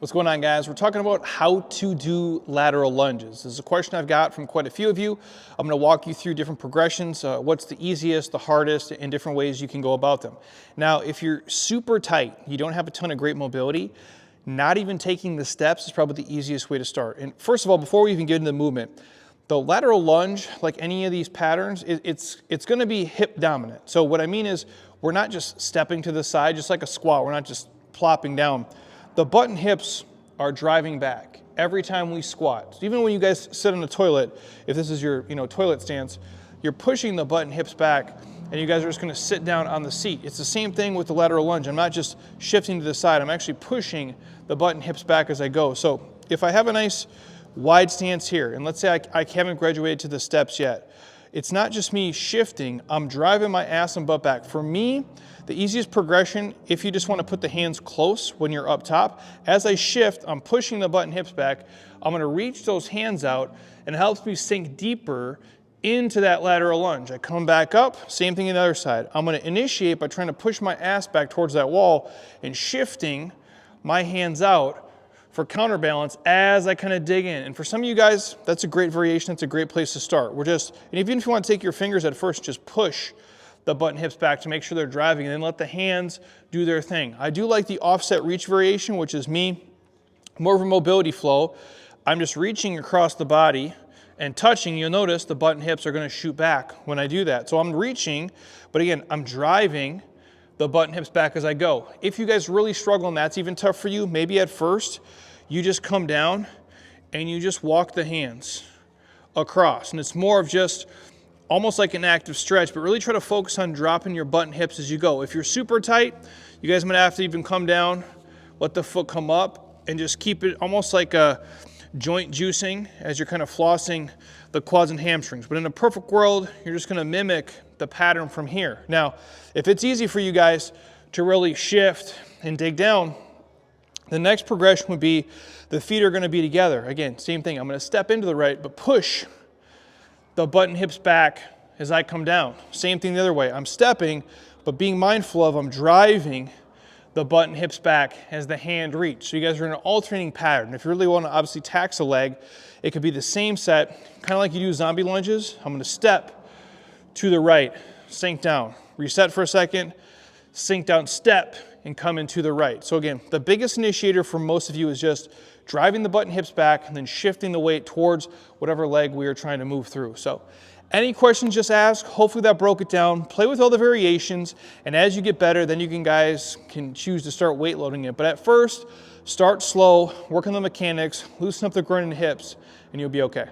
What's going on, guys? We're talking about how to do lateral lunges. This is a question I've got from quite a few of you. I'm going to walk you through different progressions, what's the easiest, the hardest, and different ways you can go about them. Now, if you're super tight, you don't have a ton of great mobility, not even taking the steps is probably the easiest way to start. And first of all, before we even get into the movement, the lateral lunge, like any of these patterns, it's going to be hip dominant. So what I mean is we're not just stepping to the side, just like a squat. We're not just plopping down. The butt and hips are driving back every time we squat. So even when you guys sit on the toilet, if this is your toilet stance, you're pushing the butt and hips back, and you guys are just going to sit down on the seat. It's the same thing with the lateral lunge. I'm not just shifting to the side. I'm actually pushing the butt and hips back as I go. So if I have a nice wide stance here, and let's say I haven't graduated to the steps yet, it's not just me shifting, I'm driving my ass and butt back. For me, the easiest progression, if you just want to put the hands close when you're up top, as I shift, I'm pushing the butt and hips back, I'm going to reach those hands out, and it helps me sink deeper into that lateral lunge. I come back up, same thing on the other side. I'm going to initiate by trying to push my ass back towards that wall and shifting my hands out for counterbalance as I kind of dig in. And for some of you guys, that's a great variation. It's a great place to start. And even if you want to take your fingers at first, just push the butt and hips back to make sure they're driving, and then let the hands do their thing. I do like the offset reach variation, which is more of a mobility flow. I'm just reaching across the body and touching. You'll notice the butt and hips are going to shoot back when I do that. So I'm reaching, but again, I'm driving the butt and hips back as I go. If you guys really struggle and that's even tough for you, maybe at first you just come down and you just walk the hands across. And it's more of just almost like an active stretch, but really try to focus on dropping your butt and hips as you go. If you're super tight, you guys might have to even come down, let the foot come up, and just keep it almost like a joint juicing as you're kind of flossing the quads and hamstrings. But in a perfect world, you're just going to mimic the pattern from here. Now, if it's easy for you guys to really shift and dig down, the next progression would be the feet are going to be together. Again, same thing. I'm going to step into the right, but push the butt and hips back as I come down. Same thing the other way. I'm stepping, but being mindful of I'm driving the butt and hips back as the hand reach. So you guys are in an alternating pattern. If you really want to obviously tax a leg, it could be the same set, kind of like you do zombie lunges. I'm going to step to the right, sink down, reset for a second, sink down, step, and come into the right. So again, the biggest initiator for most of you is just driving the butt and hips back and then shifting the weight towards whatever leg we are trying to move through. So any questions, just ask. Hopefully that broke it down. Play with all the variations, and as you get better, then you guys can choose to start weight loading it. But at first, start slow, work on the mechanics, loosen up the groin and hips, and you'll be okay.